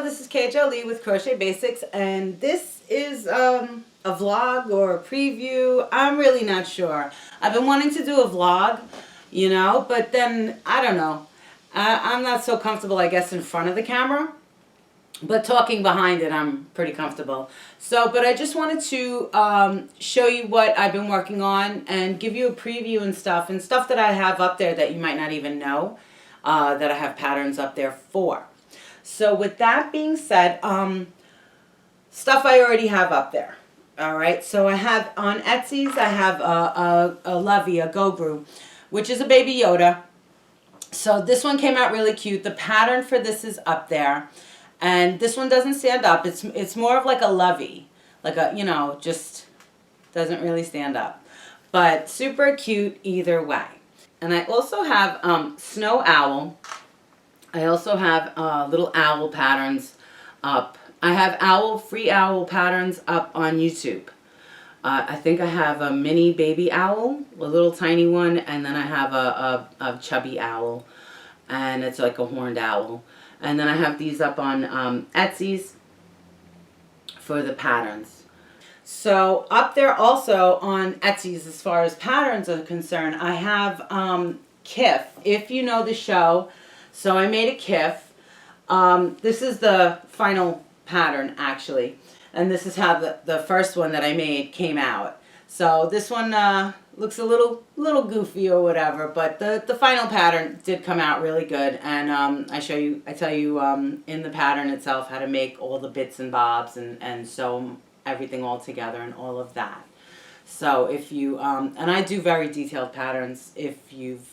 this is Jolie with Crochet Basics, and this is a vlog or a preview. I'm really not sure. I've been wanting to do a vlog, you know, but then, I don't know. I'm not so comfortable, I guess, in front of the camera, but talking behind it, I'm pretty comfortable. So, but I just wanted to show you what I've been working on and give you a preview and stuff that I have up there that you might not even know that I have patterns up there for. So with that being said, stuff I already have up there. All right, so I have on Etsy's, I have a Lovey, a Go-Gru, which is a Baby Yoda. So this one came out really cute. The pattern for this is up there. And this one doesn't stand up. It's more of like a Lovey. Like a, you know, just doesn't really stand up. But super cute either way. And I also have Snow Owl. I also have little owl patterns up. I have free owl patterns up on YouTube. I think I have a mini baby owl, a little tiny one, and then I have a chubby owl, and it's like a horned owl. And then I have these up on Etsy's for the patterns. So up there also on Etsy's, as far as patterns are concerned, I have Kiff, if you know the show. So I made a Kiff. This is the final pattern, actually. And this is how the first one that I made came out. So this one looks a little goofy or whatever, but the final pattern did come out really good. And I tell you in the pattern itself how to make all the bits and bobs and sew everything all together and all of that. So if you, and I do very detailed patterns. If you've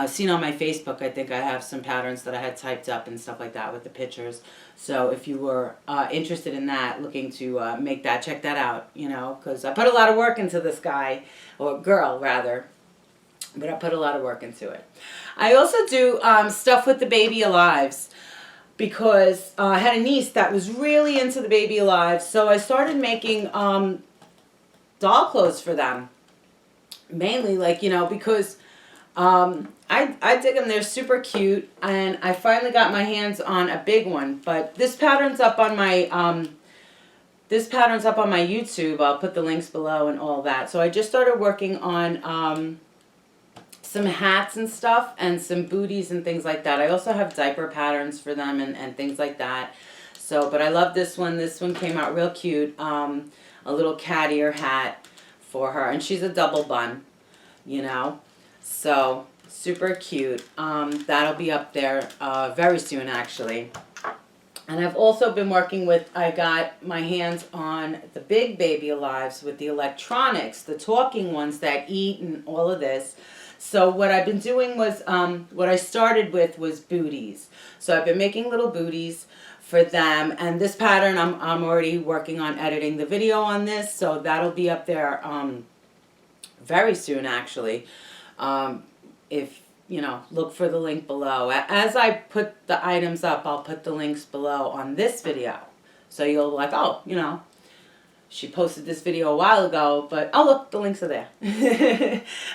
seen on my Facebook, I think I have some patterns that I had typed up and stuff like that with the pictures. So if you were interested in that, looking to make that, check that out, you know, because I put a lot of work into this guy, or girl rather, but I put a lot of work into it. I also do stuff with the Baby Alives, because I had a niece that was really into the Baby Alives, so I started making doll clothes for them, mainly, like, you know, because I dig them. They're super cute, and I finally got my hands on a big one. But this pattern's up on my YouTube. I'll put the links below and all that. So I just started working on some hats and stuff, and some booties and things like that. I also have diaper patterns for them and things like that. So, but I love this one. This one came out real cute. A little cat ear hat for her, and she's a double bun, you know. So super cute. That'll be up there very soon, actually. And I've also been working with, I got my hands on the big Baby Alives with the electronics, the talking ones that eat and all of this. So what I've been doing was, what I started with was booties. So I've been making little booties for them, and this pattern I'm already working on editing the video on this, so that'll be up there very soon, actually. If you know, look for the link below. As I put the items up, I'll put the links below on this video, so you'll be like, oh, you know, she posted this video a while ago, but oh look, the links are there.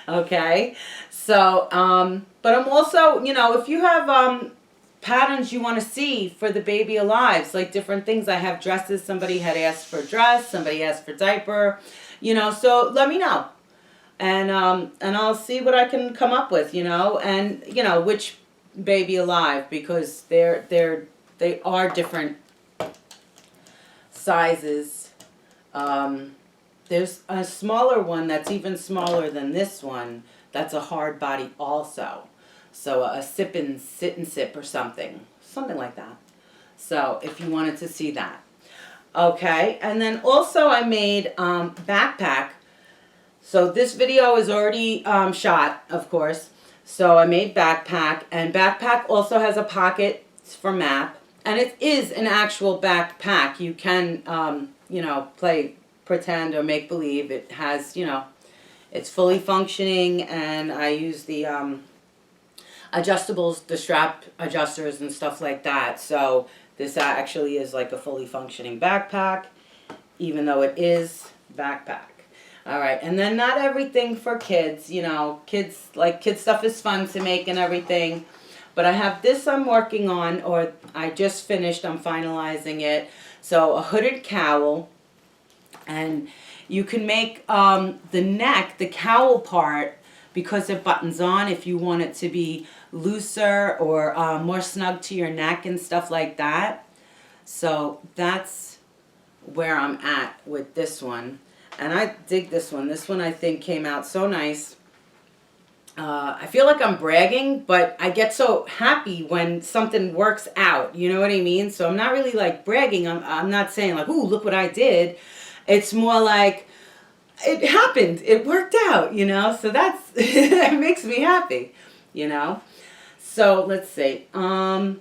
Okay, so but I'm also, you know, if you have patterns you want to see for the Baby Alives, like different things. I have dresses. Somebody had asked for dress, somebody asked for diaper, you know, so let me know. And I'll see what I can come up with, you know, and you know which Baby Alive, because they are different sizes. There's a smaller one that's even smaller than this one. That's a hard body also. So a sit and sip or something like that. So if you wanted to see that, okay. And then also I made backpack. So this video is already shot, of course. So I made backpack, and backpack also has a pocket for map, and it is an actual backpack. You can, you know, pretend or make believe. It has, you know, it's fully functioning, and I use the adjustables, the strap adjusters and stuff like that. So this actually is like a fully functioning backpack, even though it is backpack. All right, and then not everything for kids, you know, kids stuff is fun to make and everything, But I have this I'm working on, or I just finished, I'm finalizing it. So a hooded cowl, and you can make the neck, the cowl part, because it buttons on, if you want it to be looser or more snug to your neck and stuff like that. So that's where I'm at with this one. And I dig this one. This one I think came out so nice. I feel like I'm bragging, but I get so happy when something works out. You know what I mean? So I'm not really like bragging. I'm not saying like, ooh, look what I did. It's more like, it happened. It worked out, you know? So that's, it makes me happy, you know? So let's see. I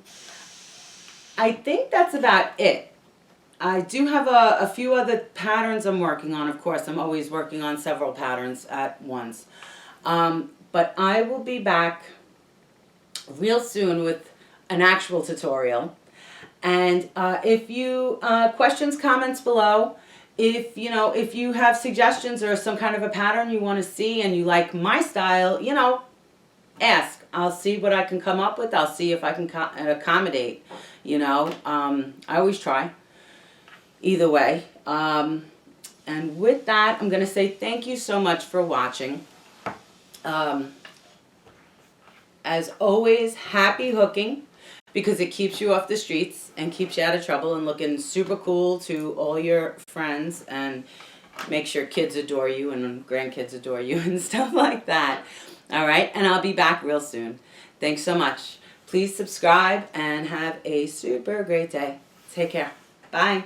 think that's about it. I do have a few other patterns I'm working on. Of course, I'm always working on several patterns at once. But I will be back real soon with an actual tutorial. And if you, questions, comments below. If you have suggestions or some kind of a pattern you want to see and you like my style, ask. I'll see what I can come up with. I'll see if I can accommodate, I always try. Either way. And with that, I'm going to say thank you so much for watching. As always, happy hooking, because it keeps you off the streets and keeps you out of trouble and looking super cool to all your friends, and makes your kids adore you and grandkids adore you and stuff like that. All right, and I'll be back real soon. Thanks so much. Please subscribe and have a super great day. Take care. Bye.